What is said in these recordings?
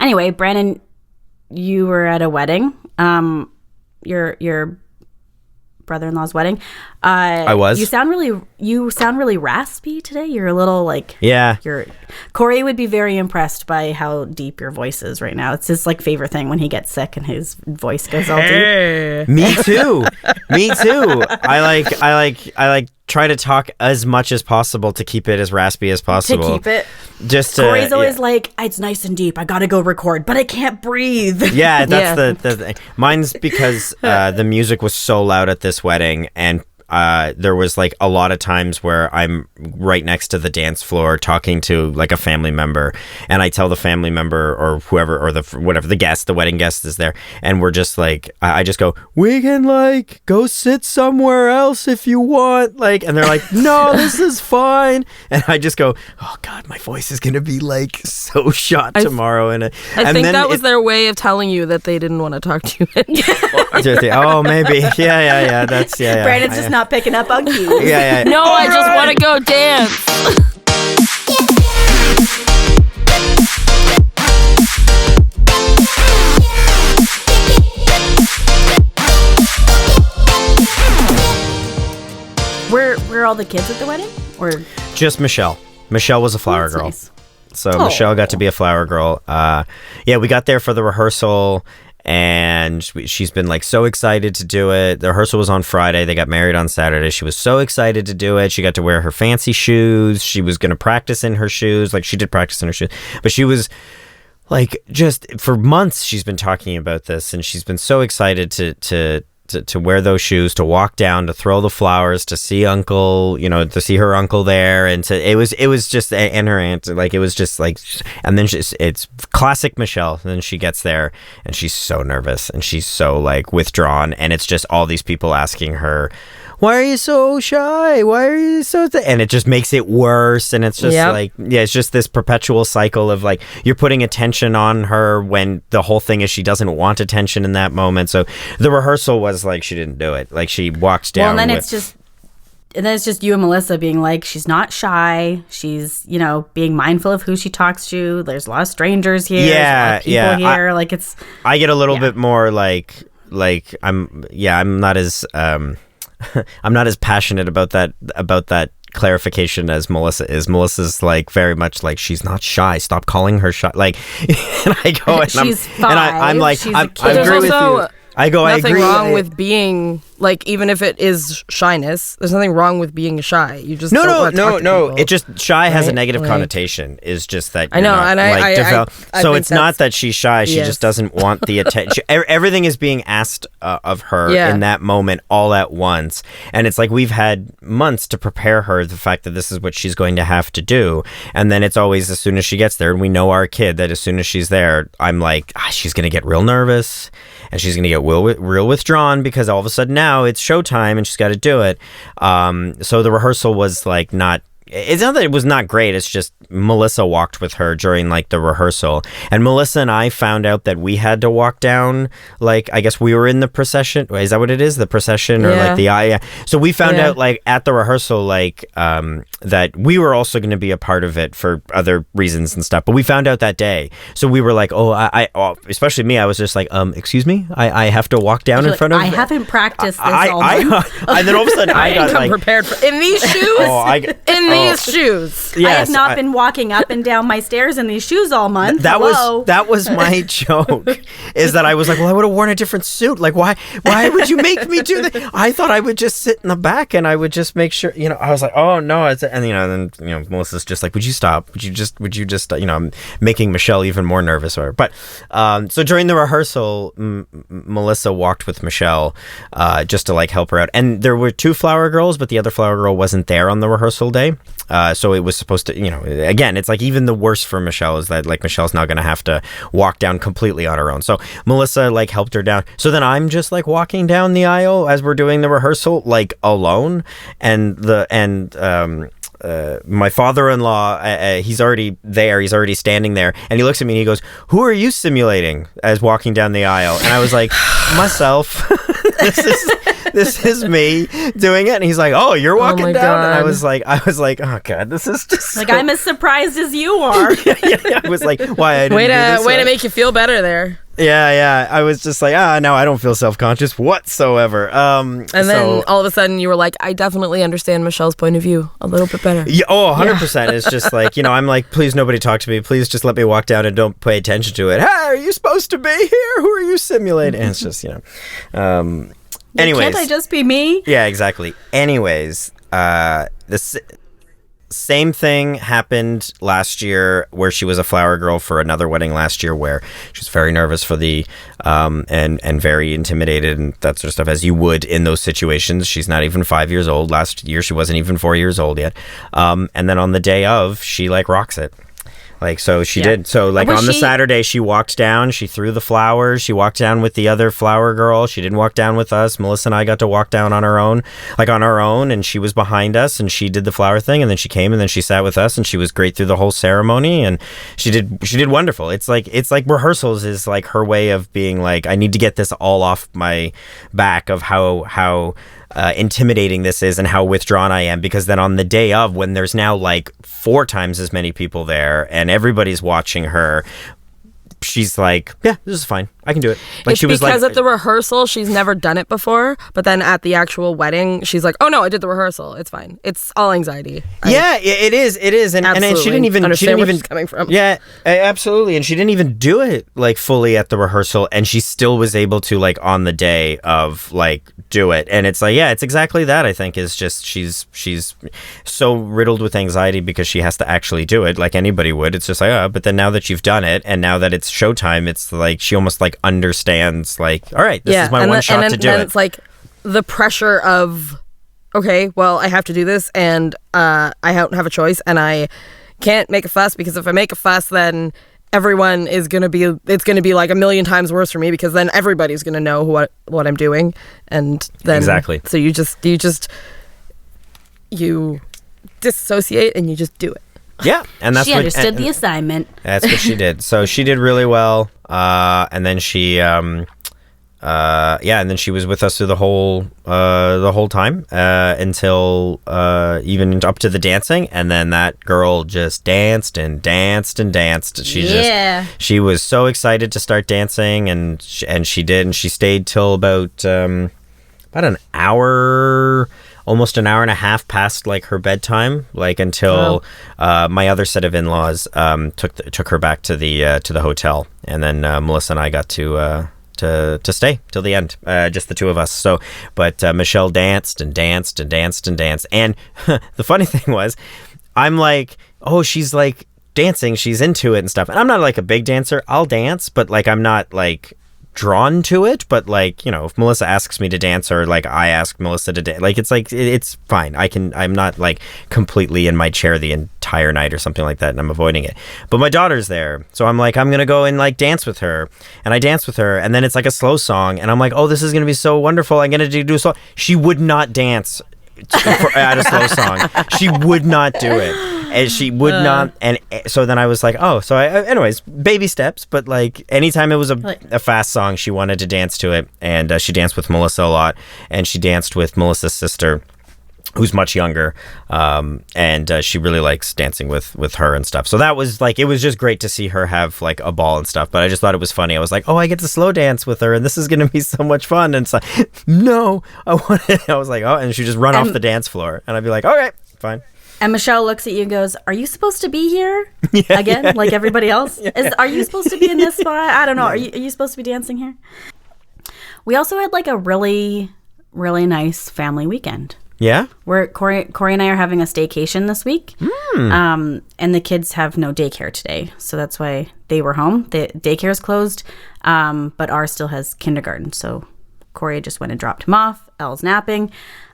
Anyway, Brandon, you were at a wedding. Your brother-in-law's wedding. I was. You sound really raspy today. You're a little like Corey would be very impressed by how deep your voice is right now. It's his like favorite thing when he gets sick and his voice goes all deep. Me too. I like try to talk as much as possible to keep it as raspy as possible. To keep it. Just to, Corey's always like, it's nice and deep. I gotta go record, but I can't breathe. Yeah, that's the thing. Mine's because the music was so loud at this wedding, and there was like a lot of times where I'm right next to the dance floor talking to like a family member, and I tell the family member or whoever or the wedding guest is there, and we're just like, I just go, we can like go sit somewhere else if you want, like, and they're like, no, this is fine, and I just go, oh god, my voice is gonna be like so shot tomorrow, I think that was their way of telling you that they didn't want to talk to you anymore. Oh, maybe, yeah, that's yeah. Brandon's just not picking up on cues. Yeah. No, I just want to go dance. Were all the kids at the wedding, or just Michelle? Michelle was a flower girl. Nice. So Michelle got to be a flower girl. We got there for the rehearsal. And she's been like so excited to do it. The rehearsal was on Friday. They got married on Saturday. She was so excited to do it. She got to wear her fancy shoes. She was going to practice in her shoes. Like, she did practice in her shoes. But she was like, just for months she's been talking about this, and she's been so excited to wear those shoes, to walk down, to throw the flowers, to see uncle, to see her uncle there, and it was just, and her aunt, like, it was just like, and then it's classic Michelle. And then she gets there and she's so nervous and she's so like withdrawn, and it's just all these people asking her, why are you so shy? Why are you so and it just makes it worse. And it's just it's just this perpetual cycle of like, you're putting attention on her when the whole thing is she doesn't want attention in that moment. So the rehearsal was like, she didn't do it. Like, she walked down. Well, and then it's just you and Melissa being like, she's not shy. She's, being mindful of who she talks to. There's a lot of strangers here. There's a lot of people here. I get a little bit more like I'm not as I'm not as passionate about that clarification as Melissa is. Melissa's like very much like, she's not shy. Stop calling her shy. Like, and I go, and she's I'm like, I agree with you. I go, I agree. Nothing wrong with being like, even if it is shyness, there's nothing wrong with being shy. You just no. It just, shy has a negative connotation. Is just that I know, not, and I so it's not that she's shy. She just doesn't want the attention. Everything is being asked of her in that moment, all at once, and it's like, we've had months to prepare her the fact that this is what she's going to have to do, and then it's always as soon as she gets there, and we know our kid that as soon as she's there, I'm like, she's gonna get real nervous. And she's going to get real withdrawn because all of a sudden now it's showtime and she's got to do it. So the rehearsal was like not... It's not that it was not great. It's just Melissa walked with her during like the rehearsal, and Melissa and I found out that we had to walk down. Like, I guess we were in the procession. Is that what it is? The procession, or like the yeah. So we found out like at the rehearsal, like that we were also going to be a part of it for other reasons and stuff. But we found out that day, so we were like, I especially me, I was just like, excuse me, I have to walk down in front of. I haven't practiced this all month. And then all of a sudden I got like prepared for in these shoes. These shoes. Yes, I have not been walking up and down my stairs in these shoes all month. That was my joke. Is that I was like, well, I would have worn a different suit. Like, why would you make me do that? I thought I would just sit in the back and I would just make sure. I was like, oh no, then Melissa's just like, would you stop? Would you just I'm making Michelle even more nervous. But so during the rehearsal, Melissa walked with Michelle just to like help her out, and there were two flower girls, but the other flower girl wasn't there on the rehearsal day. So it was supposed to, again, it's like even the worst for Michelle is that like Michelle's now going to have to walk down completely on her own. So Melissa like helped her down. So then I'm just like walking down the aisle as we're doing the rehearsal, like alone. And my father-in-law, he's already there. He's already standing there. And he looks at me and he goes, who are you simulating as walking down the aisle? And I was like, myself. this is me doing it. And he's like, oh, you're walking down. God. And I was like, oh God, this is just like, I'm as surprised as you are. I was like, why? I didn't way do this to make you feel better there. Yeah. I was just like, no, I don't feel self-conscious whatsoever. And then all of a sudden you were like, I definitely understand Michelle's point of view a little bit better. Yeah, 100%. It's just like, I'm like, please nobody talk to me. Please just let me walk down and don't pay attention to it. Hey, are you supposed to be here? Who are you simulating? And it's just, anyways. Can't I just be me? Yeah, exactly. Anyways, this same thing happened last year where she was a flower girl for another wedding last year where she was very nervous for the and very intimidated and that sort of stuff, as you would in those situations. She's not even 5 years old. Last year she wasn't even 4 years old yet. And then on the day of, she like rocks it. Like, so she did. So, like, on the Saturday, she walked down. She threw the flowers. She walked down with the other flower girl. She didn't walk down with us. Melissa and I got to walk down on our own, and she was behind us, and she did the flower thing, and then she came, and then she sat with us, and she was great through the whole ceremony, and she did wonderful. It's like rehearsals is like her way of being like, I need to get this all off my back of how intimidating this is and how withdrawn I am, because then on the day of, when there's now like 4 times as many people there and everybody's watching her, she's like, yeah, this is fine, I can do it. Like, it's she was because like, at the rehearsal she's never done it before, but then at the actual wedding she's like, oh no, I did the rehearsal, it's fine, it's all anxiety. It is and she didn't even understand where she's coming from. Yeah, absolutely. And she didn't even do it like fully at the rehearsal, and she still was able to, like, on the day of, like, do it. And it's like, yeah, it's exactly that. I think is just she's so riddled with anxiety because she has to actually do it like anybody would. It's just like, but then now that you've done it and now that it's showtime, it's like she almost like understands, like, all right, this is my one shot to do it. It's like the pressure of, okay, well, I have to do this, and I don't have a choice, and I can't make a fuss, because if I make a fuss, then everyone is gonna be, it's gonna be like a million times worse for me, because then everybody's gonna know what I'm doing, and then exactly. So you disassociate and you just do it. Yeah, and that's she understood the assignment. That's what she did. So she did really well, and then she, and then she was with us through the whole time until even up to the dancing, and then that girl just danced and danced and danced. She was so excited to start dancing, and she did, and she stayed till about an hour. Almost an hour and a half past like her bedtime, like until my other set of in-laws took her back to the hotel, and then Melissa and I got to stay till the end, just the two of us. So, but Michelle danced and danced and danced and danced, and the funny thing was, I'm like, oh, she's like dancing, she's into it and stuff, and I'm not like a big dancer. I'll dance, but like I'm not like drawn to it, but like, if Melissa asks me to dance, or like I ask Melissa to dance, like it's fine. I'm not like completely in my chair the entire night or something like that, and I'm avoiding it. But my daughter's there, so I'm like, I'm gonna go and like dance with her, and I dance with her, and then it's like a slow song, and I'm like, oh, this is gonna be so wonderful, I'm gonna do a song. She would not dance at a slow song. She would not do it, and she would not. And so then I was like, oh, so anyways, baby steps. But like anytime it was a fast song, she wanted to dance to it, and she danced with Melissa a lot, and she danced with Melissa's sister, who's much younger, and she really likes dancing with her and stuff. So that was like, it was just great to see her have like a ball and stuff. But I just thought it was funny. I was like, oh, I get to slow dance with her, and this is gonna be so much fun. And it's like, no, I was like, oh, and she just run off the dance floor, and I'd be like, okay, fine. And Michelle looks at you and goes, are you supposed to be here again, like everybody else? Are you supposed to be in this spot? I don't know. Are you supposed to be dancing here? We also had like a really, really nice family weekend. Yeah? Where Corey and I are having a staycation this week. And the kids have no daycare today. So that's why they were home. The daycare's closed, but ours still has kindergarten. So Corey just went and dropped him off. Elle's napping.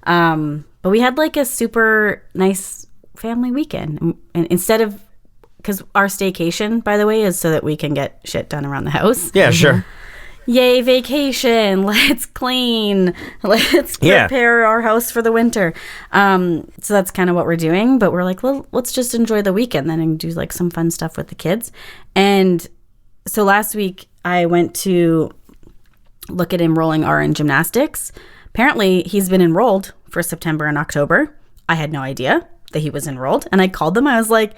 But we had like a super nice family weekend. And instead of, because our staycation, by the way, is so that we can get shit done around the house. Yeah, sure. Yay, vacation. Let's clean. Let's prepare our house for the winter. So that's kind of what we're doing. But we're like, well, let's just enjoy the weekend then and do like some fun stuff with the kids. And so last week I went to look at enrolling R in gymnastics. apparently he's been enrolled for September and October. I had no idea that he was enrolled. And I called them. I was like,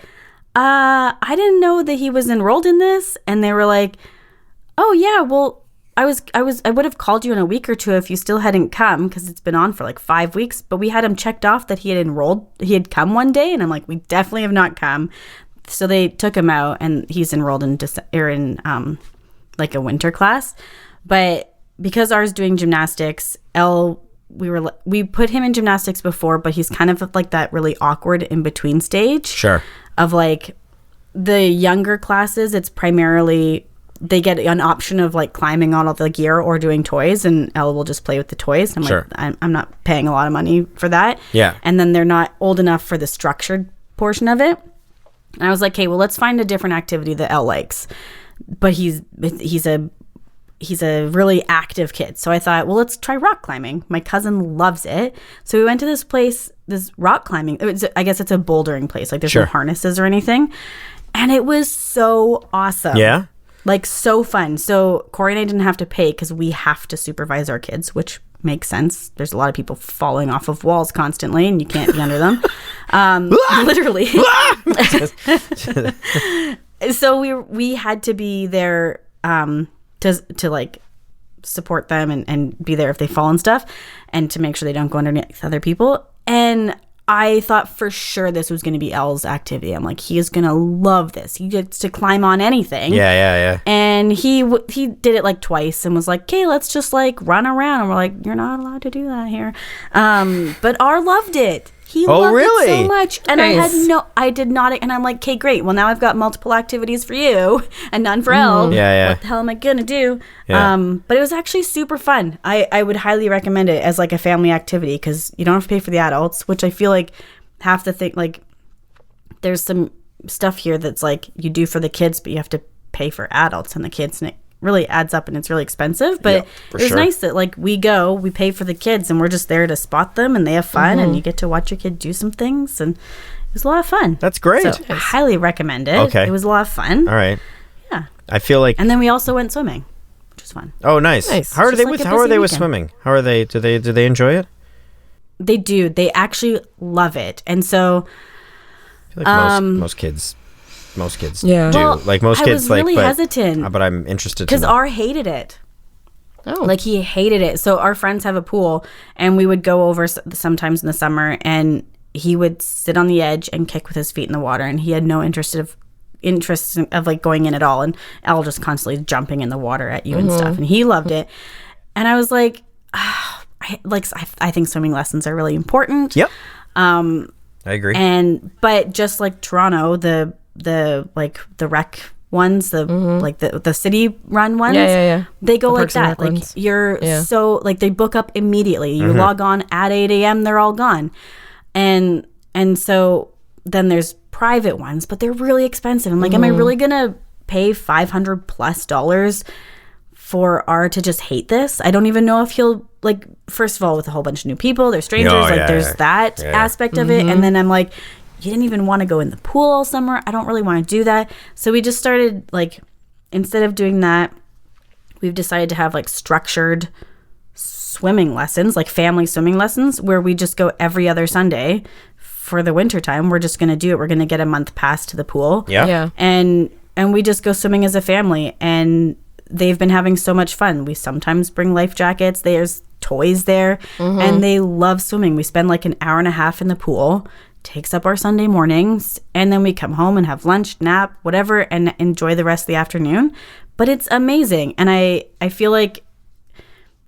I didn't know that he was enrolled in this. And they were like, oh yeah, well, I would have called you in a week or two if you still hadn't come, because it's been on for like 5 weeks. But we had him checked off that he had enrolled. He had come one day, and I'm like, we definitely have not come. So they took him out, and he's enrolled in like a winter class. But because ours doing gymnastics, we put him in gymnastics before, but he's kind of like that really awkward in between stage. Sure. Of like the younger classes, it's primarily they get an option of like climbing on all the gear or doing toys, and Elle will just play with the toys. I'm sure. like, I'm not paying a lot of money for that. Yeah. And then they're not old enough for the structured portion of it. And I was like, okay, well, let's find a different activity that Elle likes. But he's a really active kid. So I thought, well, let's try rock climbing. My cousin loves it. So we went to this place, this rock climbing. I guess it's a bouldering place. Like there's no harnesses or anything. And it was so awesome. Yeah. Like so fun. So Corey and I didn't have to pay because we have to supervise our kids, which makes sense. There's a lot of people falling off of walls constantly and you can't be under them. Literally. So we had to be there to like support them and be there if they fall and stuff, and to make sure they don't go underneath other people. And I thought for sure this was going to be Elle's activity. I'm like, he is going to love this. He gets to climb on anything. Yeah. And he did it like twice and was like, okay, let's just like run around. And we're like, you're not allowed to do that here. But R loved it. He loved it so much. And nice. I did not. And I'm like, okay, great. Well, now I've got multiple activities for you and none for Elle. Yeah. What the hell am I going to do? Yeah. But it was actually super fun. I would highly recommend it as like a family activity because you don't have to pay for the adults, which I feel like half the thing, like there's some stuff here that's like you do for the kids, but you have to pay for adults and the kids. And it really adds up and it's really expensive, but it was nice that like we pay for the kids and we're just there to spot them and they have fun and you get to watch your kid do some things, and it was a lot of fun. That's great. So I highly recommend it. Okay. It was a lot of fun. All right. Yeah. I feel like, and then we also went swimming, which was fun. Oh, nice. How are they with swimming? How are they? Do they enjoy it? They do. They actually love it. And so I feel like most kids do. Well, like most kids, I was really hesitant. But I'm interested because R hated it. Oh, like he hated it. So our friends have a pool, and we would go over sometimes in the summer, and he would sit on the edge and kick with his feet in the water, and he had no interest of like going in at all. And Elle just constantly jumping in the water at you and stuff, and he loved it. And I was like, I think swimming lessons are really important. Yep. I agree. But just like Toronto, the like the rec ones, like the city run ones, they go like that. Like you're so like they book up immediately. You log on at 8 a.m. They're all gone, and so then there's private ones, but they're really expensive. I'm like, am I really gonna pay $500+ for R to just hate this? I don't even know if he'll like. First of all, with a whole bunch of new people, they're strangers. There's that aspect of it, and then I'm like, you didn't even want to go in the pool all summer. I don't really want to do that. So we just started like, instead of doing that, we've decided to have like structured swimming lessons, like family swimming lessons, where we just go every other Sunday for the winter time. We're just going to do it. We're going to get a month pass to the pool. Yeah. And we just go swimming as a family, and they've been having so much fun. We sometimes bring life jackets. There's toys there, and they love swimming. We spend like an hour and a half in the pool. Takes up our Sunday mornings, and then we come home and have lunch, nap, whatever, and enjoy the rest of the afternoon. But it's amazing. And I feel like,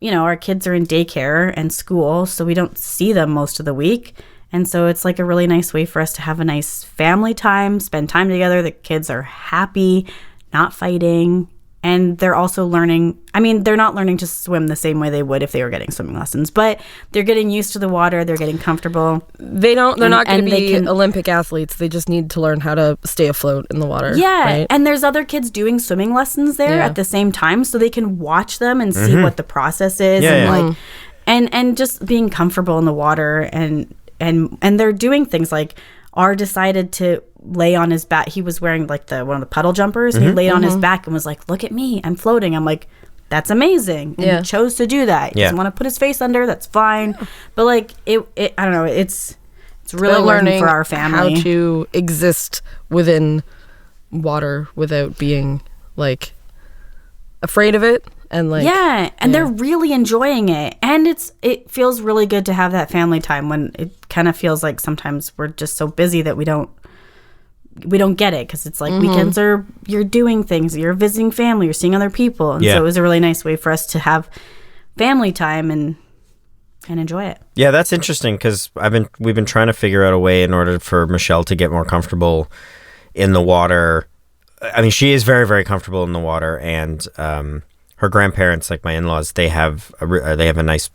our kids are in daycare and school, so we don't see them most of the week. And so it's like a really nice way for us to have a nice family time, spend time together. The kids are happy, not fighting. And they're also learning, they're not learning to swim the same way they would if they were getting swimming lessons, but they're getting used to the water. They're getting comfortable. They're not going to be Olympic athletes. They just need to learn how to stay afloat in the water. Yeah. Right? And there's other kids doing swimming lessons there at the same time, so they can watch them and see what the process is. And just being comfortable in the water. And they're doing things like R decided to lay on his back. He was wearing like one of the puddle jumpers, and he laid on his back and was like, look at me, I'm floating. I'm like, that's amazing. And he chose to do that. He doesn't want to put his face under, that's fine. But like it I don't know, it's really learning for our family how to exist within water without being like afraid of it. And like they're really enjoying it, and it feels really good to have that family time when it kind of feels like sometimes we're just so busy that we don't get it, because it's like weekends are, you're doing things, you're visiting family, you're seeing other people, and so it was a really nice way for us to have family time and enjoy it. Yeah, that's interesting, because we've been trying to figure out a way in order for Michelle to get more comfortable in the water. I mean, she is very, very comfortable in the water, and her grandparents, like my in-laws, they have a nice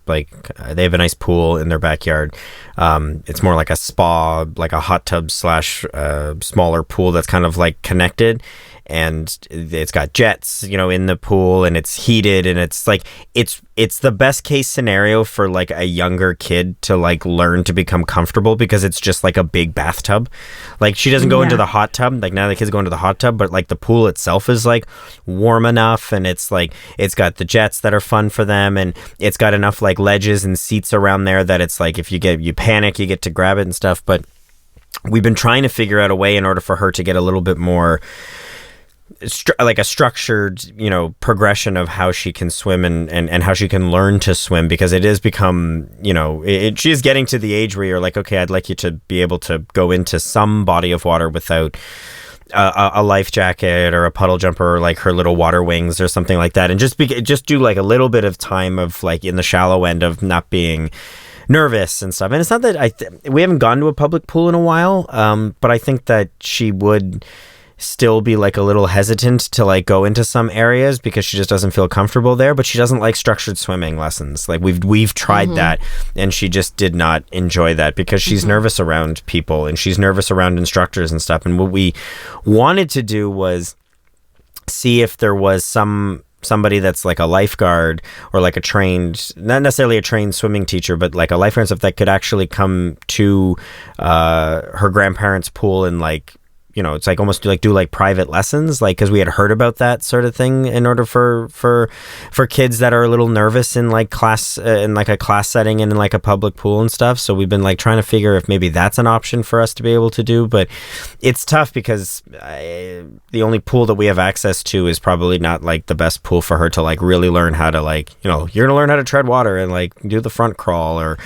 pool in their backyard. It's more like a spa, like a hot tub / smaller pool that's kind of like connected, and it's got jets, in the pool, and it's heated, and it's like it's the best case scenario for like a younger kid to like learn to become comfortable, because it's just like a big bathtub. Like she doesn't go into the hot tub. Like now the kids go into the hot tub, but like the pool itself is like warm enough, and it's like it's got the jets that are fun for them, and it's got enough like ledges and seats around there that it's like if you panic, you get to grab it and stuff. But we've been trying to figure out a way in order for her to get a little bit more like a structured, progression of how she can swim and how she can learn to swim, because it has become, she is getting to the age where you're like, okay, I'd like you to be able to go into some body of water without a life jacket or a puddle jumper, or like her little water wings or something like that, and just do like a little bit of time of like in the shallow end of not being nervous and stuff. And it's not that we haven't gone to a public pool in a while, but I think that she would still be like a little hesitant to like go into some areas because she just doesn't feel comfortable there. But she doesn't like structured swimming lessons. Like we've tried that, and she just did not enjoy that because she's nervous around people, and she's nervous around instructors and stuff. And what we wanted to do was see if there was somebody that's like a lifeguard, or like not necessarily a trained swimming teacher, but like a lifeguard and stuff that could actually come to her grandparents' pool and like, it's like almost do like private lessons, like, because we had heard about that sort of thing in order for kids that are a little nervous in like class, in like a class setting and in like a public pool and stuff. So we've been like trying to figure if maybe that's an option for us to be able to do, but it's tough because the only pool that we have access to is probably not like the best pool for her to like really learn how to like, you're gonna learn how to tread water and like do the front crawl, or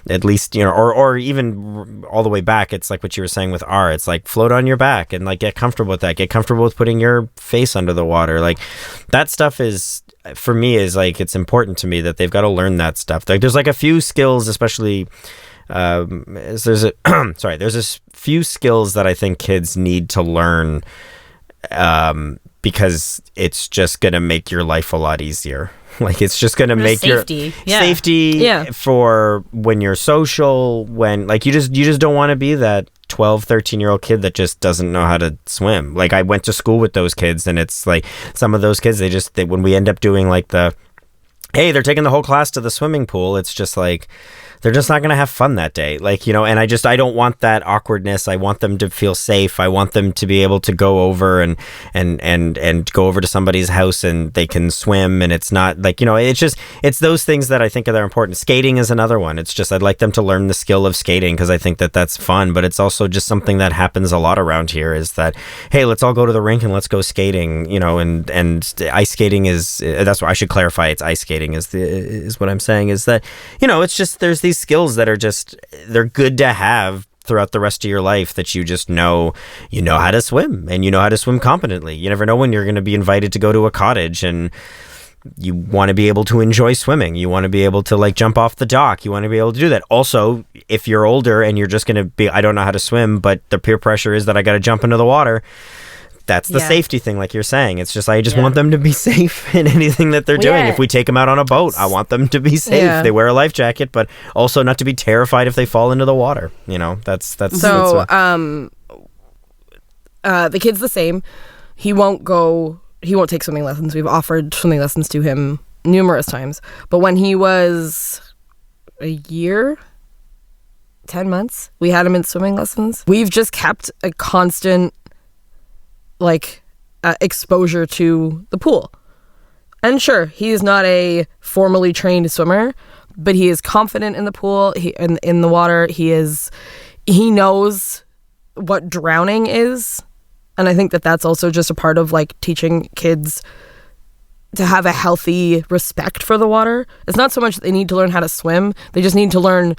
at least, or even all the way back. It's like what you were saying with R, it's like float on your back and like get comfortable with that, get comfortable with putting your face under the water. Like that stuff is, for me, is like, it's important to me that they've got to learn that stuff. Like there's like a few skills, especially there's a few skills that I think kids need to learn, because it's just gonna make your life a lot easier. Like it's just gonna make safety. Your safety for when you're social, when like you just don't want to be that 12, 13-year-old kid that just doesn't know how to swim. Like I went to school with those kids, and it's like some of those kids, they when we end up doing like hey, they're taking the whole class to the swimming pool, it's just like they're just not going to have fun that day. Like, and I don't want that awkwardness. I want them to feel safe. I want them to be able to go over and go over to somebody's house and they can swim. And it's not like, it's those things that I think are important. Skating is another one. It's just, I'd like them to learn the skill of skating because I think that that's fun, but it's also just something that happens a lot around here is that, hey, let's all go to the rink and let's go skating, and ice skating that's what I should clarify. It's ice skating is what I'm saying, is that, it's just, there's these skills that are just, they're good to have throughout the rest of your life, that you just know how to swim, and how to swim competently. You never know when you're going to be invited to go to a cottage and you want to be able to enjoy swimming. You want to be able to like jump off the dock. You want to be able to do that. Also, if you're older and you're just going to be, I don't know how to swim, but the peer pressure is that I got to jump into the water. That's the safety thing, like you're saying. It's just, I just want them to be safe in anything that they're doing. If we take them out on a boat, I want them to be safe. They wear a life jacket, but also not to be terrified if they fall into the water. That's so. The kid's the same. He won't take swimming lessons. We've offered swimming lessons to him numerous times. But when he was a year, 10 months, we had him in swimming lessons. We've just kept a constant exposure to the pool. And sure, he is not a formally trained swimmer, but he is confident in the pool, in the water. He knows what drowning is. And I think that that's also just a part of like teaching kids to have a healthy respect for the water. It's not so much that they need to learn how to swim. They just need to learn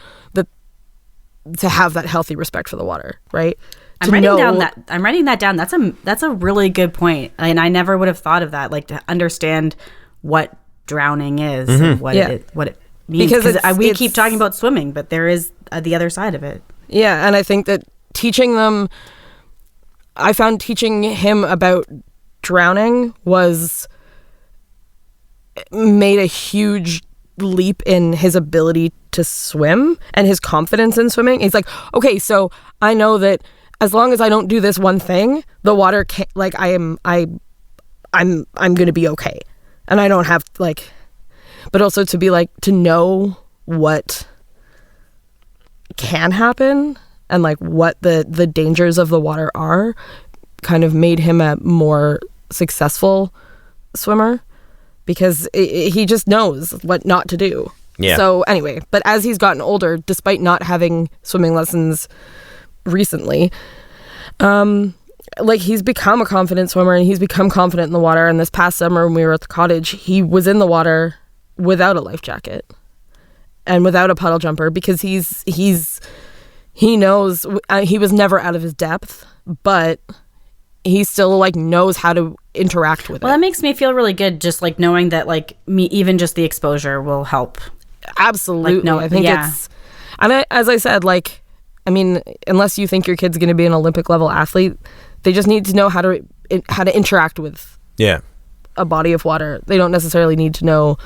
to have that healthy respect for the water, right? I'm writing that down. That's a really good point. And I never would have thought of that, like to understand what drowning is and what it means. Because we keep talking about swimming, but there is the other side of it. Yeah, and I think that I found teaching him about drowning made a huge leap in his ability to swim and his confidence in swimming. He's like, okay, so I know that as long as I don't do this one thing, the water can't, like, I'm going to be okay. And I don't have like, but also to be like, to know what can happen and like what the dangers of the water are kind of made him a more successful swimmer, because he just knows what not to do. Yeah. So anyway, but as he's gotten older, despite not having swimming lessons recently, like he's become a confident swimmer and he's become confident in the water. And this past summer when we were at the cottage, he was in the water without a life jacket and without a puddle jumper, because he knows he was never out of his depth, but he still like knows how to interact with it. Well, that makes me feel really good, just like knowing that like even just the exposure will help. Absolutely. Like, no, I think it's, and as I said, like, I mean, unless you think your kid's going to be an Olympic level athlete, they just need to know how to interact with a body of water. They don't necessarily need to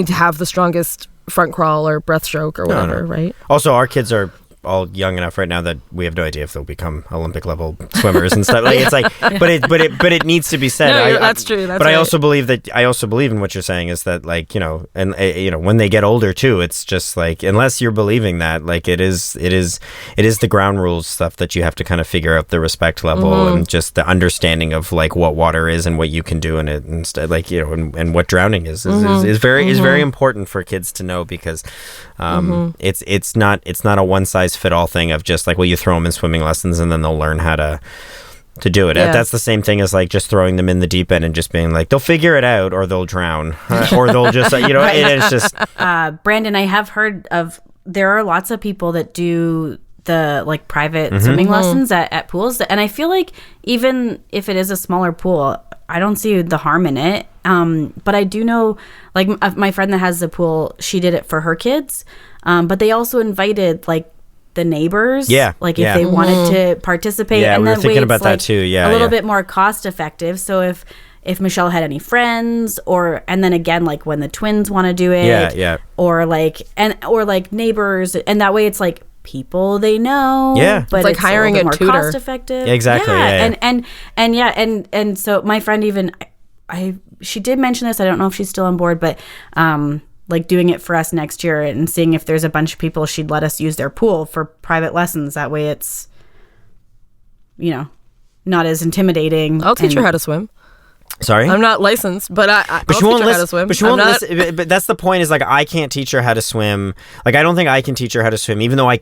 have the strongest front crawl or breaststroke or whatever, right? Also, our kids are all young enough right now that we have no idea if they'll become Olympic level swimmers and stuff. Like it's like, but it needs to be said. No, that's true. That's but right. I also believe in what you're saying is that, like, you know, and you know, when they get older too, it's just like, unless you're believing that, like, it is the ground rules stuff that you have to kind of figure out the respect level and just the understanding of like what water is and what you can do in it, instead, like, you know, and what drowning is very important for kids to know, because it's not a one size fit all thing of just like, well, you throw them in swimming lessons and then they'll learn how to do it. That's the same thing as like just throwing them in the deep end and just being like, they'll figure it out or they'll drown or they'll just you know, it's just Brandon, I have heard of, there are lots of people that do the like private swimming lessons at pools, and I feel like even if it is a smaller pool, I don't see the harm in it. But I do know, like, my friend that has the pool, she did it for her kids, but they also invited like the neighbors, like if they wanted to participate. Yeah, and we were that thinking way about it's, that like, too. Yeah, a little bit more cost effective. So if Michelle had any friends, and then again, like when the twins want to do it, or like neighbors, and that way it's like people they know, but it's like hiring a more tutor. Cost effective, exactly. And so my friend even, she did mention this. I don't know if she's still on board, but like doing it for us next year and seeing if there's a bunch of people she'd let us use their pool for private lessons. That way it's, you know, not as intimidating. I'll teach her how to swim. Sorry? I'm not licensed, but I'll teach her how to swim. But she won't listen. But that's the point, is like, I can't teach her how to swim. Like, I don't think I can teach her how to swim, even though I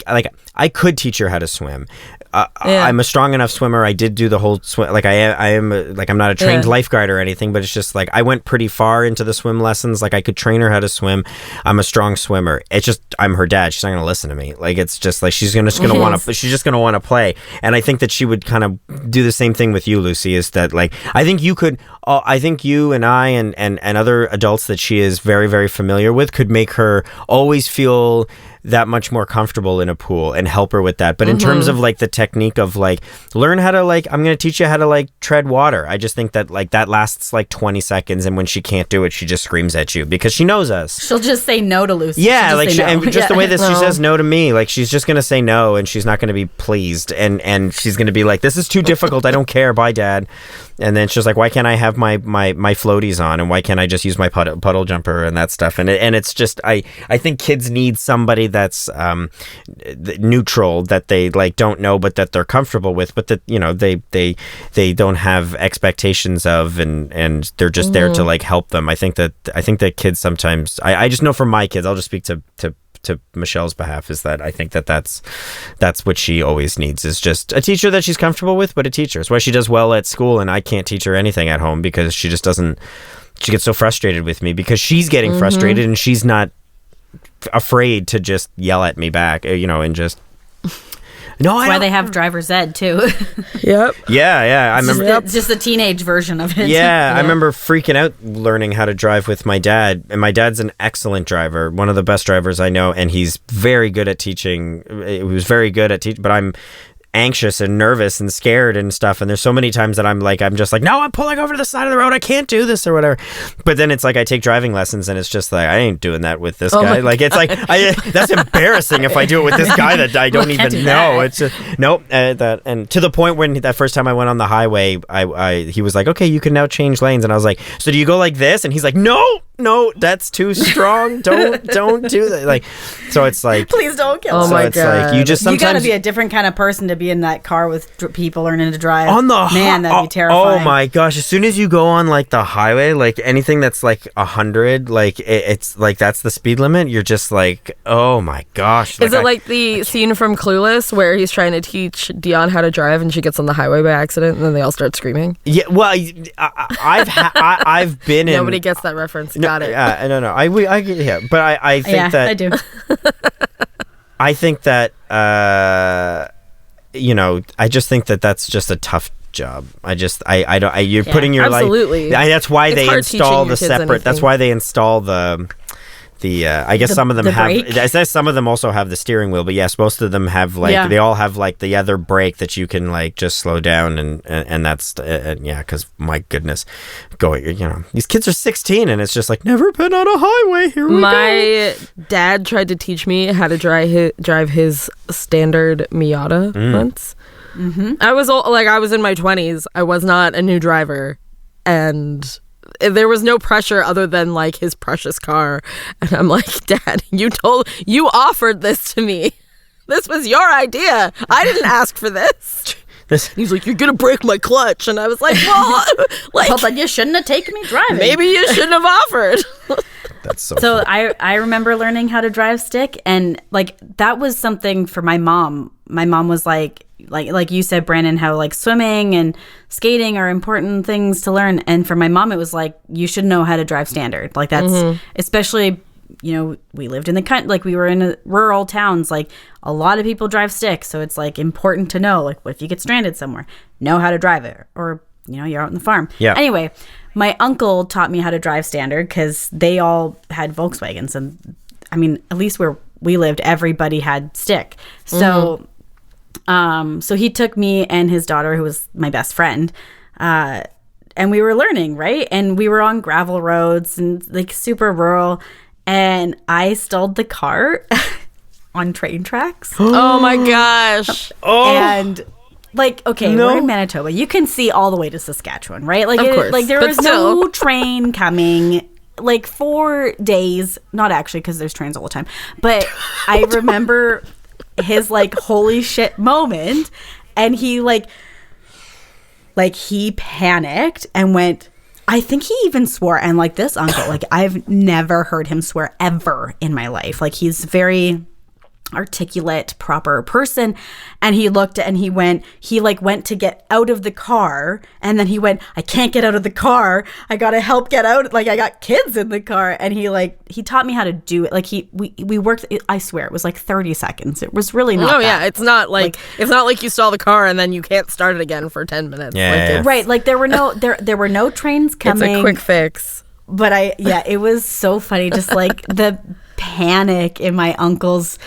could teach her how to swim. I'm a strong enough swimmer. I did do the whole swim. Like, I am like, I'm not a trained lifeguard or anything, but it's just like, I went pretty far into the swim lessons. Like, I could train her how to swim. I'm a strong swimmer. It's just, I'm her dad. She's not going to listen to me. Like, it's just like, she's just going to want to play. And I think that she would kind of do the same thing with you, Lucy, is that, like, I think you and I and other adults that she is very, very familiar with could make her always feel that much more comfortable in a pool and help her with that. But in terms of like the technique of like, learn how to, like, I'm going to teach you how to like tread water. I just think that like that lasts like 20 seconds. And when she can't do it, she just screams at you because she knows us. She'll just say no to Lucy. Yeah. Like, and just the way that she says no to me, like, she's just going to say no and she's not going to be pleased. And she's going to be like, this is too difficult. I don't care. Bye, Dad. And then she's like, why can't I have my floaties on? And why can't I just use my puddle jumper and that stuff? And it's just, I think kids need somebody that's neutral, that they like don't know, but that they're comfortable with, but that, you know, they don't have expectations of, and they're just there to like help them. I think that kids sometimes, I just know from my kids, I'll just speak to Michelle's behalf, is that I think that's what she always needs, is just a teacher that she's comfortable with, but a teacher. It's why she does well at school, and I can't teach her anything at home, because she just doesn't, she gets so frustrated with me because she's getting frustrated, and she's not afraid to just yell at me back, you know, and just That's why they have driver's ed too. Yep. Yeah. I remember. It's just the teenage version of it. Yeah, I remember freaking out learning how to drive with my dad. And my dad's an excellent driver, one of the best drivers I know, and he's very good at teaching. He was very good at teaching, but I'm anxious and nervous and scared and stuff, and there's so many times that I'm just like, no, I'm pulling over to the side of the road, I can't do this or whatever. But then it's like I take driving lessons, and it's just like, I ain't doing that with this guy. Like, it's like, that's embarrassing if I do it with this guy that I don't even know. It's just nope. That, and to the point when that first time I went on the highway, he was like, okay, you can now change lanes, and I was like, so do you go like this? And he's like, no, that's too strong. Don't do that. Like, so it's like, please don't kill us. Oh my it's God. like, you just sometimes, you gotta be a different kind of person to be in that car with people learning to drive. On the man, that'd be terrifying. Oh my gosh! As soon as you go on like the highway, like anything that's like 100, like it's like that's the speed limit. You're just like, oh my gosh! Is it like the scene from Clueless where he's trying to teach Dion how to drive, and she gets on the highway by accident, and then they all start screaming? Yeah. Well, I've been in. Nobody gets that reference. Got it. No. Yeah, but I think that I do. I think that you know, I just think that that's just a tough job. You're putting your absolutely. That's why It's they hard install teaching the your kids separate. That's anything. why they install the I guess some of them have. brake? I guess some of them also have the steering wheel, but yes, most of them have like they all have like the other brake that you can like just slow down, and that's because my goodness, these kids are 16 and it's just like, never been on a highway. Here we go. My dad tried to teach me how to drive his standard Miata once. I was in my 20s. I was not a new driver, and there was no pressure other than like his precious car. And I'm like, Dad, you offered this to me. This was your idea. I didn't ask for this. He's like, you're gonna break my clutch, and I was like, well, Well, then you shouldn't have taken me driving. maybe you shouldn't have offered. That's so funny. I remember learning how to drive stick, and like that was something for my mom. My mom was like you said, Brandon, how like swimming and skating are important things to learn. And for my mom, it was like, you should know how to drive standard. Like that's especially, we lived in the country, like we were in rural towns, like a lot of people drive stick. So it's like important to know, like, what if you get stranded somewhere, know how to drive it, or, you're out on the farm. Yeah. Anyway, my uncle taught me how to drive standard because they all had Volkswagens. And I mean, at least where we lived, everybody had stick. So, so he took me and his daughter, who was my best friend, and we were learning, right? And we were on gravel roads and like super rural, and I stalled the car on train tracks. Oh my gosh. And like, okay, we're in Manitoba. You can see all the way to Saskatchewan, right? Like, Of course. like there But was still. no train coming. Like 4 days, not actually, because there's trains all the time. But I remember his like holy shit moment, and he like he panicked and went, I think he even swore. And like this uncle, like I've never heard him swear ever in my life. Like he's very articulate, proper person, and he looked and he went to get out of the car, and then he went, I can't get out of the car, I gotta help get out, like I got kids in the car. And he taught me how to do it. Like we worked, I swear it was like 30 seconds. It was really not that. It's not like you stall the car and then you can't start it again for 10 minutes. Right, like there were no trains coming. It's a quick fix. But it was so funny, just like the panic in my uncle's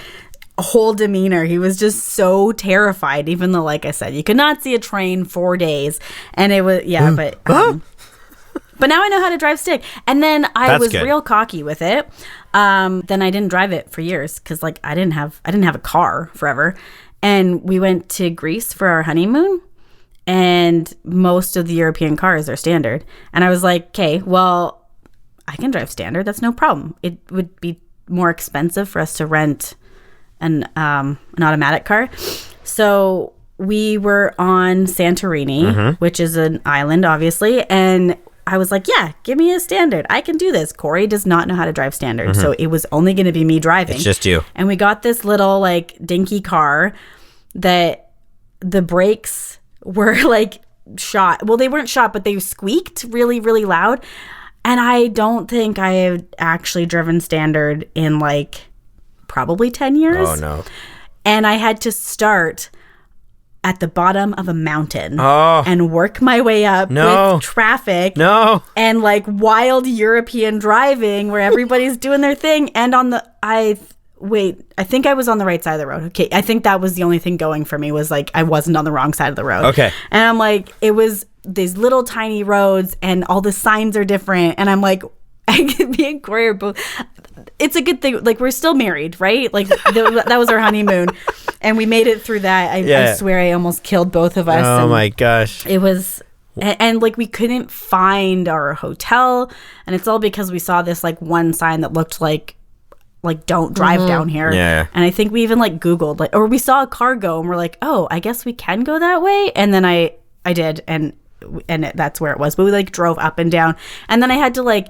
whole demeanor. He was just so terrified, even though, like I said, you could not see a train 4 days. And it was but now I know how to drive stick. And then I was real cocky with it. Then I didn't drive it for years because like I didn't have a car forever. And we went to Greece for our honeymoon, and most of the European cars are standard. And I was like, okay, well, I can drive standard. That's no problem. It would be more expensive for us to rent an automatic car. So we were on Santorini, which is an island, obviously, and I was like, yeah, give me a standard. I can do this. Corey does not know how to drive standard, so it was only going to be me driving. It's just you. And we got this little, like, dinky car that the brakes were, like, shot. Well, they weren't shot, but they squeaked really, really loud. And I don't think I had actually driven standard in, like, probably 10 years. Oh, no. And I had to start at the bottom of a mountain and work my way up with traffic and like wild European driving where everybody's doing their thing. And on the, I think I was on the right side of the road. Okay. I think that was the only thing going for me, was like I wasn't on the wrong side of the road. Okay. And I'm like, it was these little tiny roads and all the signs are different. And I'm like, me and Corey are both, it's a good thing. Like, we're still married, right? Like, that was our honeymoon. And we made it through that. I swear I almost killed both of us. Oh, my gosh. It was, and like, we couldn't find our hotel. And it's all because we saw this, like, one sign that looked like don't drive down here. Yeah. And I think we even, like, Googled, like, or we saw a car go and we're like, oh, I guess we can go that way. And then I did. And that's where it was. But we, like, drove up and down. And then I had to, like,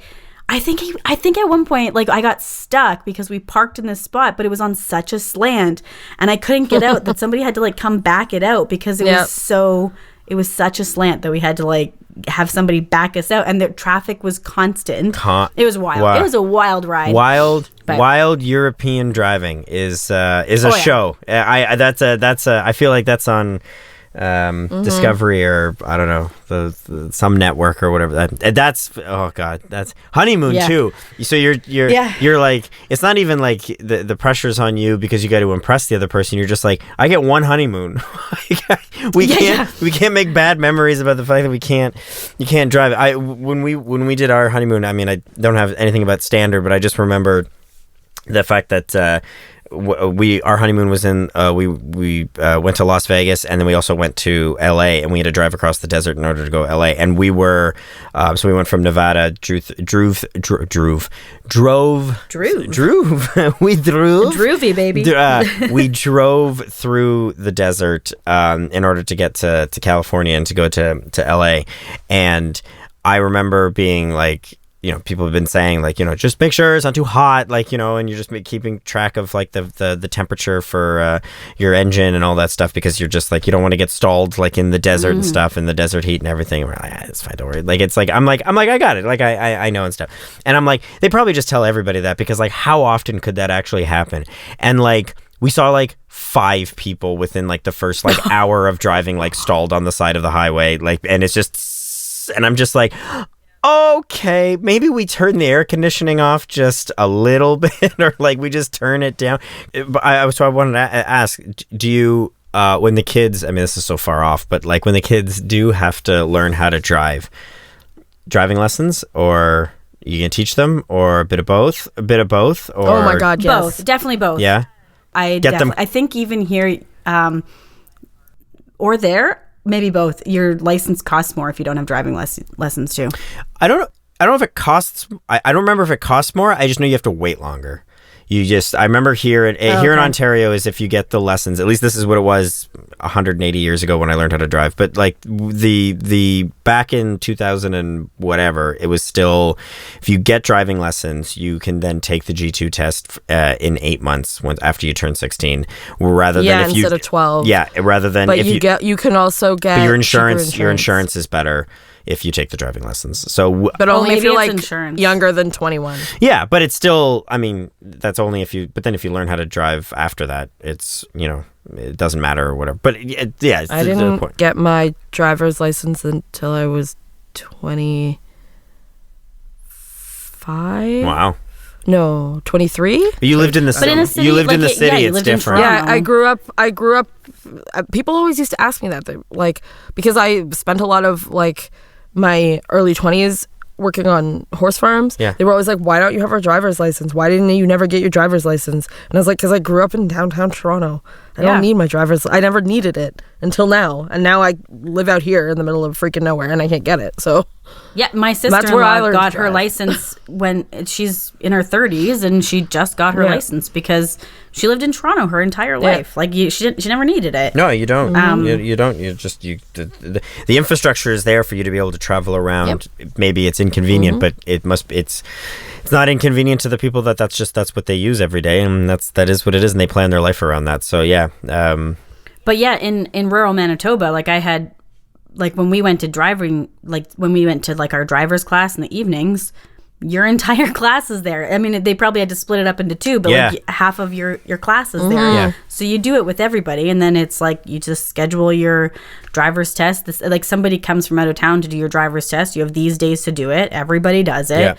I think at one point, like, I got stuck because we parked in this spot, but it was on such a slant and I couldn't get out that somebody had to, like, come back it out because it was such a slant that we had to, like, have somebody back us out, and the traffic was constant. It was wild. Wow. It was a wild ride. Wild European driving is a show. I feel like that's on Discovery or I don't know some network or whatever. That's oh god, that's honeymoon too. So you're like, it's not even like the pressure's on you because you got to impress the other person. You're just like, I get one honeymoon. we can't make bad memories about the fact that you can't drive. When we did our honeymoon, I mean, I don't have anything about standard, but I just remember the fact that our honeymoon was in we went to Las Vegas, and then we also went to LA, and we had to drive across the desert in order to go LA. And we were so we went from Nevada, we drove Droovy, baby. We drove through the desert in order to get to California and to go to LA. And I remember being like, you know, people have been saying, like, you know, just make sure it's not too hot, like, you know, and you're just keeping track of, like, the temperature for your engine and all that stuff, because you're just, like, you don't want to get stalled, like, in the desert and stuff, and the desert heat and everything. And we're like, it's fine, don't worry. Like, it's like, I'm like, I got it. Like, I know and stuff. And I'm like, they probably just tell everybody that, because, like, how often could that actually happen? And, like, we saw, like, 5 people within, like, the first, like, hour of driving, like, stalled on the side of the highway. Like, and it's just, and I'm just like, okay, maybe we turn the air conditioning off just a little bit, or like we just turn it down. But I wanted to ask, do you, when the kids, I mean, this is so far off, but like when the kids do have to learn how to drive, driving lessons, or you can teach them, or a bit of both, or oh my god, yes, both, definitely both. Yeah, I think even here, or there. Maybe both. Your license costs more if you don't have driving lessons too. I don't know if it costs. I don't remember if it costs more. I just know you have to wait longer. I remember here in Ontario is if you get the lessons, at least this is what it was 180 years ago when I learned how to drive. But like the back in 2000 and whatever, it was still, if you get driving lessons, you can then take the G2 test in 8 months after you turn 16, rather than if instead of 12. Yeah, rather than but you can also get your insurance is better if you take the driving lessons. So, but only if you're like insurance. Younger than 21. Yeah, but it's still, I mean, that's only if you, but then if you learn how to drive after that, it's, you know, it doesn't matter or whatever. But yeah, I didn't get my driver's license until I was 25. Wow. No, 23. But you lived in the city. You lived in the city. It's different. Yeah, I grew up. People always used to ask me that, like, because I spent a lot of like my early 20s working on horse farms, Yeah. they were always like, why don't you have a driver's license? Why didn't you never get your driver's license? And I was like, because I grew up in downtown Toronto. I don't need my driver's. I never needed it until now. And now I live out here in the middle of freaking nowhere and I can't get it. So Yeah, my where I sister-in-law learned got to her drive. license when she's in her 30s, and she just got her Yeah. license because she lived in Toronto her entire life. Like she never needed it. No, you don't. Mm-hmm. You don't. The infrastructure is there for you to be able to travel around. Maybe it's inconvenient, but it's not inconvenient to the people that's what they use every day, and that is what it is, and they plan their life around that. So yeah. But yeah, in rural Manitoba, like I had, like when we went to driving, like when we went to like our driver's class in the evenings, your entire class is there. I mean, they probably had to split it up into two, but like half of your class is there. Yeah. So you do it with everybody, and then it's like you just schedule your driver's test. Like somebody comes from out of town to do your driver's test. You have these days to do it. Everybody does it. Yeah.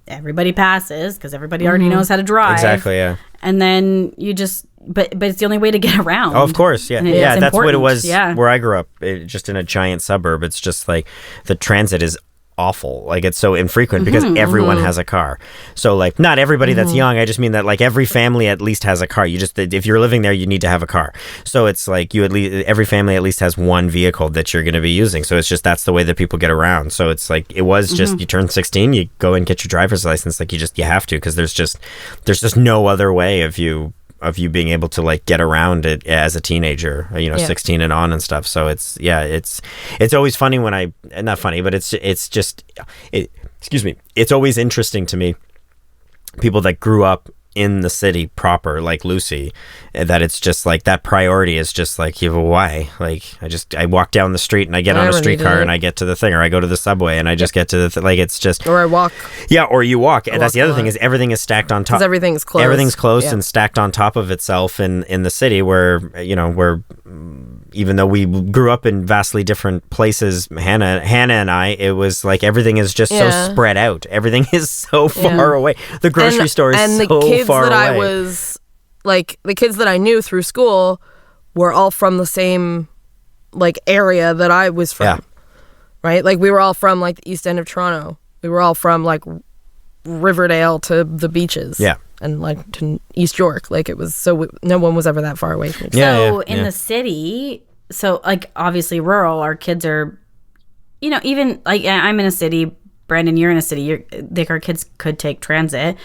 Everybody passes because everybody already knows how to drive. Exactly. Yeah. And then you just, but it's the only way to get around. Oh, of course, yeah, And yeah. it's That's what it important. was Yeah. where I grew up. Just in a giant suburb. It's just like the transit is awful. Like it's so infrequent because everyone has a car. So like not everybody that's young. I just mean that like every family at least has a car. You just, if you're living there, you need to have a car. So it's like every family at least has one vehicle that you're going to be using. So it's just that's the way that people get around. So it's like it was just you turn 16, you go and get your driver's license. Like you have to because there's just no other way of you being able to like get around it as a teenager, 16 and on and stuff. So it's always funny when not funny, but it's always interesting to me, people that grew up in the city proper, like Lucy, that it's just like that priority is just like, why? Like I walk down the street and I get on a streetcar and I get to the thing, or I go to the subway and I just get to the like it's just, or I walk. Yeah, or you walk. And that's the walk a other thing lot. is everything is stacked on top. Because everything's closed. Everything's closed Yeah. and stacked on top of itself in the city where even though we grew up in vastly different places, Hannah and I, it was like everything is just so spread out. Everything is so far away. The grocery store is and so the kids far that away. I was like, the kids that I knew through school were all from the same like area that I was from. Yeah. Right? Like we were all from like the east end of Toronto. We were all from like Riverdale to the beaches. Yeah. And like to East York. Like it was no one was ever that far away from each other. Yeah, So in the city, so like obviously rural, our kids are, even like I'm in a city, Brandon, you're in a city, our kids could take transit.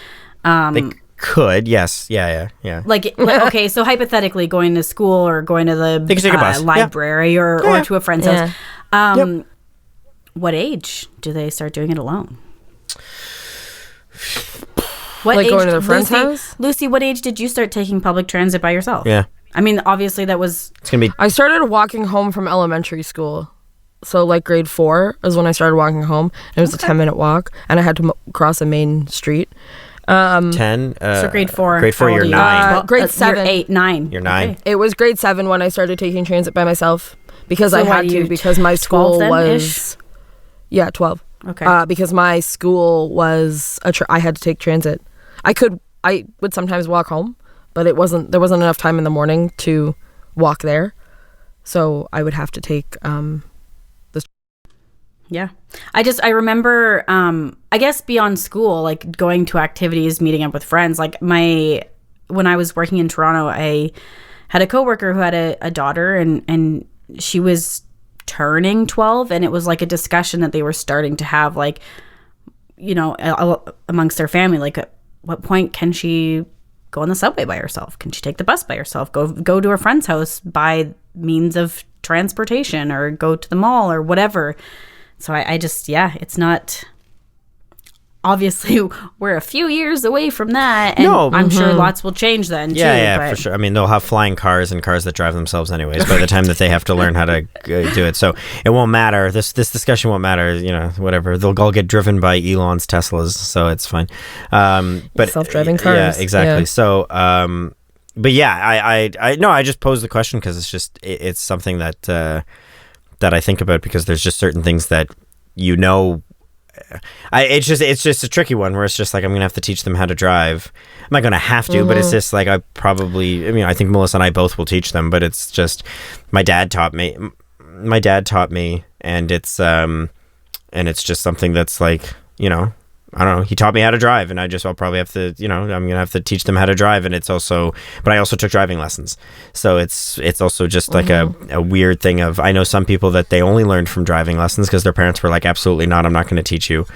They could, yes. Yeah. Like okay, so hypothetically going to school or going to the They could take a bus. library or to a friend's Yeah. house. What age do they start doing it alone? What Like age, going to their friend's Lucy, house? Lucy, what age did you start taking public transit by yourself? Yeah. I mean, obviously that was It's going to be I started walking home from elementary school. So like grade 4 is when I started walking home. It was a 10-minute walk and I had to cross a main street. 10. so grade 4. Grade 4, How old you're are you? 9. Well, Grade you're 7. 8, 9. You're 9. Okay. It was grade 7 when I started taking transit by myself because So I what, had you to because my 12 school then-ish? was 12. Okay. Because my school was I had to take transit. I would sometimes walk home, but there wasn't enough time in the morning to walk there. So I would have to take Yeah. I remember, I guess beyond school, like going to activities, meeting up with friends, like when I was working in Toronto, I had a coworker who had a daughter and she was turning 12 and it was like a discussion that they were starting to have, like, amongst their family, like at what point can she go on the subway by herself? Can she take the bus by herself? Go to her friend's house by means of transportation or go to the mall or whatever. So I just, it's not, obviously we're a few years away from that. And No. I'm sure lots will change then too. Yeah, but for sure. I mean, they'll have flying cars and cars that drive themselves anyways by the time that they have to learn how to do it. So it won't matter. This discussion won't matter, whatever. They'll all get driven by Elon's Teslas, so it's fine. But self-driving cars. Yeah, exactly. Yeah. So, but yeah, I just posed the question because it's just, it's something that I think about because there's just certain things that, it's just a tricky one where it's just like I'm gonna have to teach them how to drive. I'm not gonna have to, but it's just like I think Melissa and I both will teach them, but it's just my dad taught me, and it's and it's just something that's like, you know, I don't know. He taught me how to drive, and I'll probably have to, you know, I'm going to have to teach them how to drive. And it's also, but I also took driving lessons. So it's also just like a weird thing of, I know some people that they only learned from driving lessons because their parents were like, absolutely not. I'm not going to teach you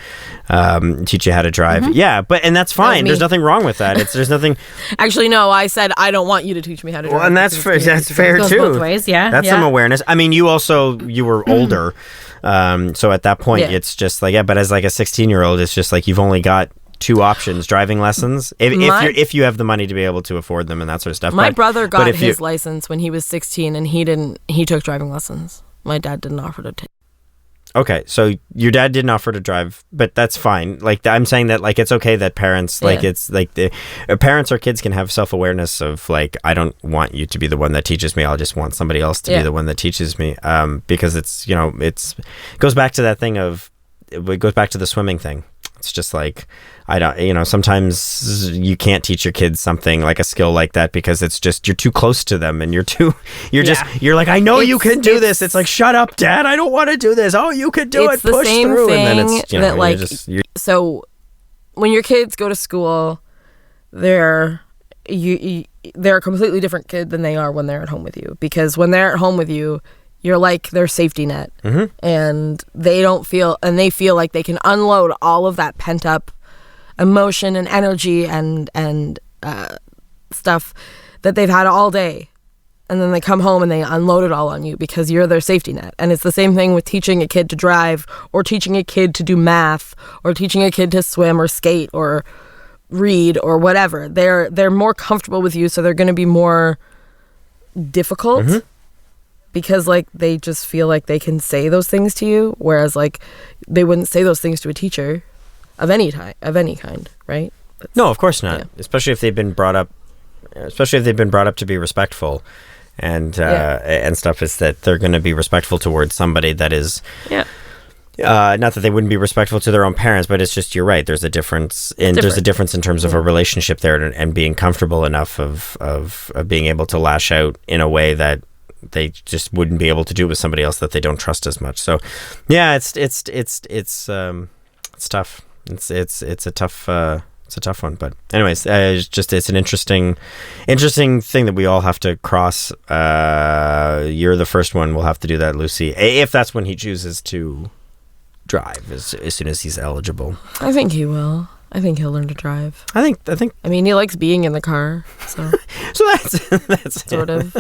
how to drive. Yeah. And that's fine. There's nothing wrong with that. There's nothing. Actually, no, I said, I don't want you to teach me how to drive. Well, and that's fair Goes too. both ways. Yeah. That's some awareness. I mean, you were older. So at that point, it's just like, but as like a 16-year-old, it's just like you've only got two options: driving lessons, if you have the money to be able to afford them and that sort of stuff. My brother got his license when he was 16, and he took driving lessons. My dad didn't offer to take. Okay, so your dad didn't offer to drive, but that's fine. Like, I'm saying that, like, it's okay that parents, like, it's like parents or kids can have self-awareness of like, I don't want you to be the one that teaches me. I'll just want somebody else to be the one that teaches me. Because it's, you know, it goes back to that thing of, it goes back to the swimming thing. It's just like, I don't, you know, sometimes you can't teach your kids something like a skill like that because it's just, you're too close to them and you're like, I know you can do this. It's like, shut up, Dad. I don't want to do this. Oh, you could do it. It's the push same through. thing and then it's, you know, that like, so when your kids go to school, they're a completely different kid than they are when they're at home with you, because when they're at home with you, you're like their safety net, and they feel like they can unload all of that pent up emotion and energy and stuff that they've had all day, and then they come home and they unload it all on you because you're their safety net. And it's the same thing with teaching a kid to drive, or teaching a kid to do math, or teaching a kid to swim or skate or read or whatever. They're more comfortable with you, so they're going to be more difficult. Because like they just feel like they can say those things to you, whereas like they wouldn't say those things to a teacher of any kind, right? No, of course not. Especially if they've been brought up to be respectful, and stuff, is that they're going to be respectful towards somebody that is. Not that they wouldn't be respectful to their own parents, but it's just, you're right. There's a difference in terms of a relationship there, and being comfortable enough of being able to lash out in a way that they just wouldn't be able to do with somebody else that they don't trust as much. So, yeah, it's tough. It's a tough one. But anyways, it's an interesting thing that we all have to cross. You're the first one. We'll have to do that, Lucy, if that's when he chooses to drive as soon as he's eligible. I think he will. I think he'll learn to drive. I think. I mean, he likes being in the car, so. So that's sort of.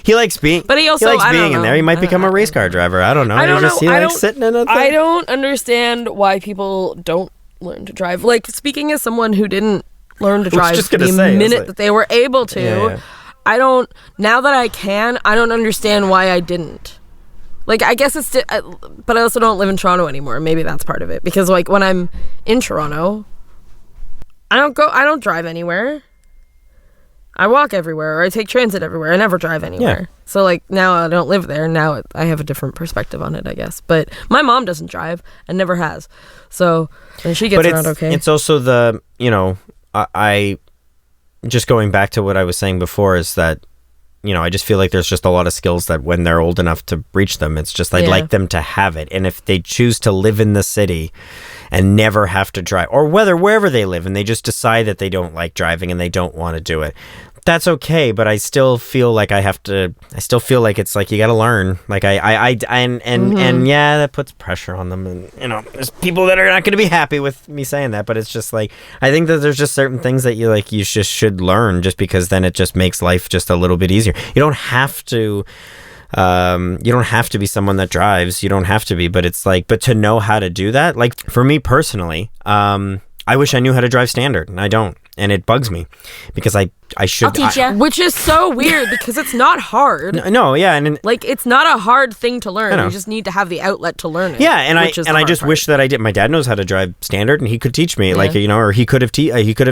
He likes being, but he likes being in there. He might become a race car driver. I don't know. He likes sitting in it. I don't understand why people don't learn to drive. Like, speaking as someone who didn't learn to drive that they were able to, I don't. Now that I can, I don't understand why I didn't. Like, I guess but I also don't live in Toronto anymore. Maybe that's part of it. Because, like, when I'm in Toronto, I don't drive anywhere. I walk everywhere, or I take transit everywhere. I never drive anywhere. Yeah. So, like, now I don't live there. Now I have a different perspective on it, I guess. But my mom doesn't drive and never has. So, and she gets around okay. It's also the, you know, I just going back to what I was saying before, is that, you know, I just feel like there's just a lot of skills that when they're old enough to reach them, it's just I'd like them to have it. And if they choose to live in the city and never have to drive, or wherever they live, and they just decide that they don't like driving and they don't want to do it, that's okay. But I still feel like it's like you got to learn. Like and yeah, that puts pressure on them, and you know, there's people that are not going to be happy with me saying that, but it's just like, I think that there's just certain things that you just should learn, just because then it just makes life just a little bit easier. You don't have to be someone that drives. You don't have to be, but it's like, but to know how to do that, like for me personally, I wish I knew how to drive standard, and I don't. And it bugs me because I should. I'll teach you. Which is so weird because it's not hard. No, yeah, and like it's not a hard thing to learn. You just need to have the outlet to learn it. Yeah, and I just wish that I did. My dad knows how to drive standard, and he could teach me, like, you know, or he could have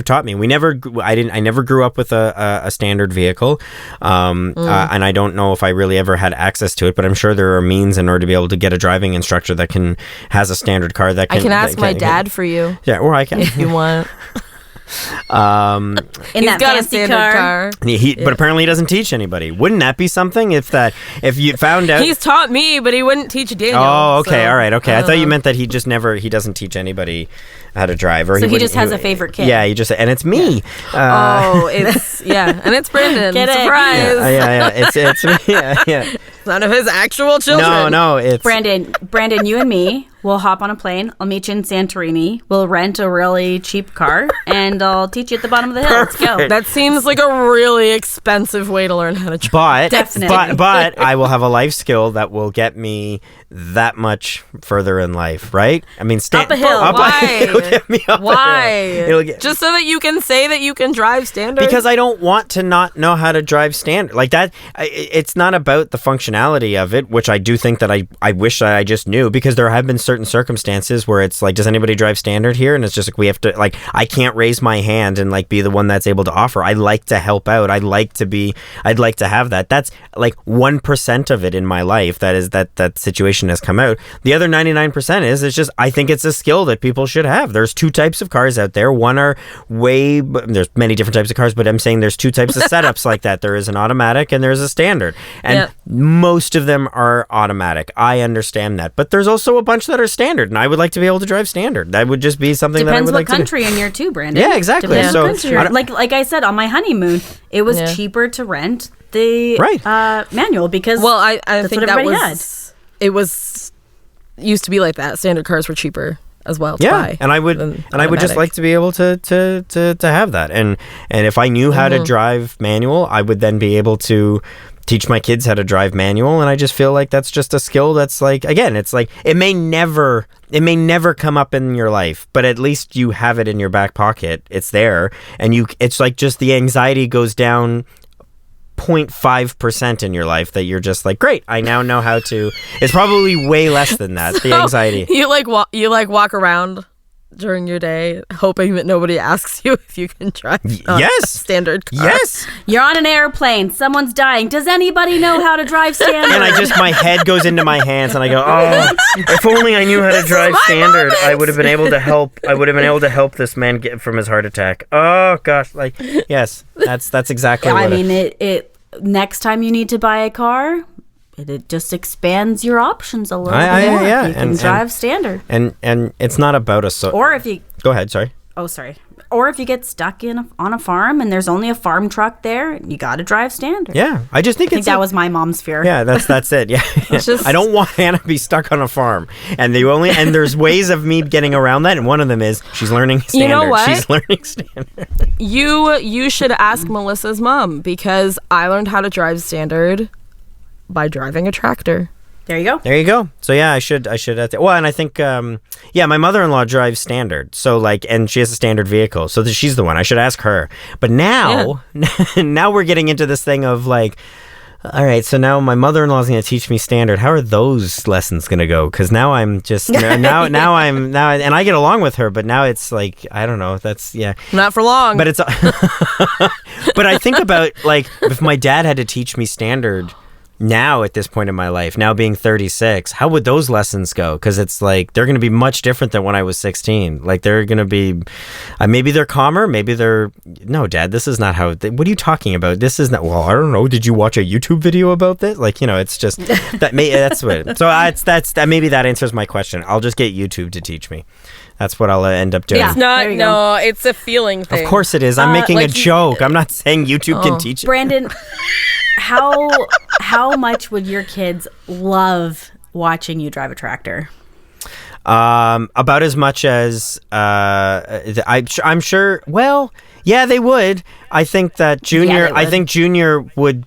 taught me. I never grew up with a standard vehicle, and I don't know if I really ever had access to it. But I'm sure there are means in order to be able to get a driving instructor that has a standard car that can. I can ask my dad for you. Yeah, or I can if you want. In that got a fancy standard car. But apparently he doesn't teach anybody. Wouldn't that be something if you found out? He's taught me, but he wouldn't teach Daniel. Oh, okay, so, all right, okay. I thought you meant that he doesn't teach anybody how to drive, or so he just has a favorite kid. Yeah, and it's me. It's and it's Brandon. Get it? Surprise! Yeah, it's me. Yeah. None of his actual children. No, it's Brandon, you and me will hop on a plane. I'll meet you in Santorini. We'll rent a really cheap car, and I'll teach you at the bottom of the hill. Let's go. That seems like a really expensive way to learn how to drive. But I will have a life skill that will get me that much further in life, right? I mean, up a hill. Why? It'll get me up Why? A hill. Just so that you can say that you can drive standard? Because I don't want to not know how to drive standard. Like that, it's not about the functionality of it, which I do think that I wish that I just knew, because there have been certain circumstances where it's like, does anybody drive standard here? And it's just like, we have to, like, I can't raise my hand and like be the one that's able to offer. I like to help out. I'd like to have that. That's like 1% of it in my life. That is that situation has come out. The other 99% it's just, I think it's a skill that people should have. There's two types of cars out there. There's many different types of cars, but I'm saying there's two types of setups like that. There is an automatic and there's a standard. And most of them are automatic. I understand that. But there's also a bunch that are standard, and I would like to be able to drive standard. That would just be something that I would like to do. Depends what country you're too, Brandon. Yeah, exactly. Depends what country you're in. Like I said, on my honeymoon, it was cheaper to rent the manual because I that's think what that everybody had. It was used to be like that. Standard cars were cheaper as well to buy. And I would just like to be able to have that. And if I knew how to drive manual, I would then be able to teach my kids how to drive manual. And I just feel like that's just a skill that's like, again, it's like, it may never come up in your life, but at least you have it in your back pocket. It's there. And it's like just the anxiety goes down 0.5% in your life, that you're just like, great, I now know how to. It's probably way less than that. So the anxiety. You walk around during your day hoping that nobody asks you if you can drive a standard car. Yes. You're on an airplane. Someone's dying. Does anybody know how to drive standard? And my head goes into my hands and I go, oh, if only I knew how to drive standard, I would have been able to help. I would have been able to help this man get from his heart attack. Oh gosh, like, yes, that's exactly what it next time you need to buy a car, it just expands your options a little bit more. Yeah. You can drive standard. And it's not about or if you go ahead, sorry. Oh, sorry. Or if you get stuck on a farm and there's only a farm truck there, you got to drive standard. Yeah, I think that was my mom's fear. Yeah, that's it. Yeah, I don't want Hannah to be stuck on a farm, and there's ways of me getting around that, and one of them is she's learning standard. You know what? She's learning standard. You should ask Melissa's mom, because I learned how to drive standard by driving a tractor. There you go. There you go. So yeah, I should. Well, and I think my mother-in-law drives standard. So like, and she has a standard vehicle. So she's the one. I should ask her. But now, now we're getting into this thing of like, all right, so now my mother-in-law is going to teach me standard. How are those lessons going to go? Because now I'm just and I get along with her, but now it's like, I don't know. That's not for long. But it's but I think about like, if my dad had to teach me standard now at this point in my life, now being 36, how would those lessons go? Because it's like, they're going to be much different than when I was 16. Like, they're going to be, maybe they're calmer, maybe they're, no, Dad, this is not how, what are you talking about? This is not, well, I don't know. Did you watch a YouTube video about this? Like, it's just, that's what, so maybe that answers my question. I'll just get YouTube to teach me. That's what I'll end up doing. It's not, no, it's a feeling thing. Of course it is. I'm making a joke. I'm not saying YouTube can teach it. Brandon, how much would your kids love watching you drive a tractor? About as much as I'm sure. Well, yeah, they would. I think that Junior. I think Junior would.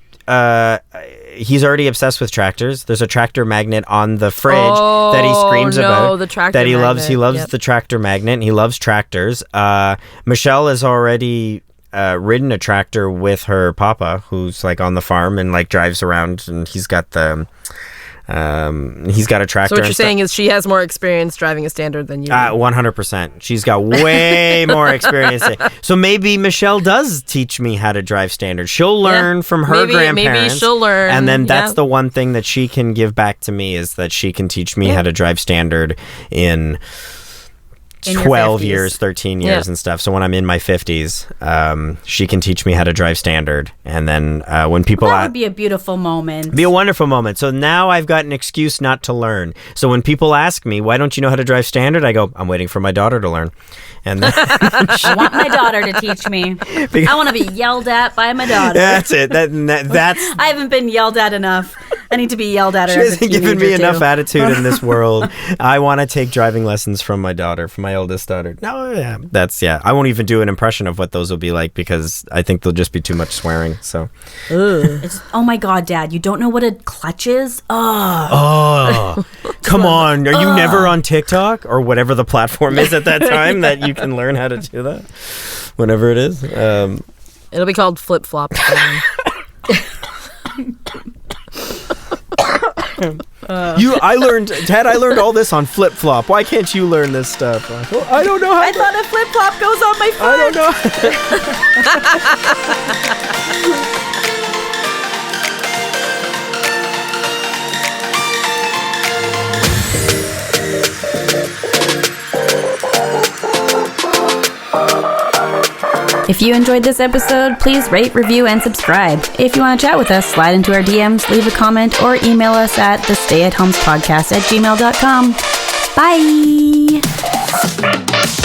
He's already obsessed with tractors. There's a tractor magnet on the fridge that he screams about. The tractor that he magnet. loves. He loves the tractor magnet. And he loves tractors. Michelle has already ridden a tractor with her papa, who's like on the farm and like drives around, and he's got a tractor. So what you're saying is she has more experience driving a standard than you. 100%. She's got way more experience. So maybe Michelle does teach me how to drive standard. She'll learn from her grandparents. Maybe she'll learn. And then that's the one thing that she can give back to me, is that she can teach me how to drive standard in 12 years, 13 years and stuff. So when I'm in my 50s, she can teach me how to drive standard. And then when people... that would be a beautiful moment. Be a wonderful moment. So now I've got an excuse not to learn. So when people ask me, why don't you know how to drive standard? I go, I'm waiting for my daughter to learn. And then I want my daughter to teach me. I want to be yelled at by my daughter. That's it. That's... I haven't been yelled at enough. I need to be yelled at her. She hasn't given me enough attitude in this world. I want to take driving lessons from my daughter, from my oldest daughter. No, yeah, I won't even do an impression of what those will be like because I think there'll just be too much swearing. So, oh my God, Dad, you don't know what a clutch is? Oh, come on! Are you never on TikTok or whatever the platform is at that time that you can learn how to do that? Whatever it is, it'll be called flip flop. I learned all this on Flip Flop. Why can't you learn this stuff? Well, I don't know how. I thought a flip flop goes on my foot. I don't know. If you enjoyed this episode, please rate, review, and subscribe. If you want to chat with us, slide into our DMs, leave a comment, or email us at thestayathomespodcast@gmail.com. Bye!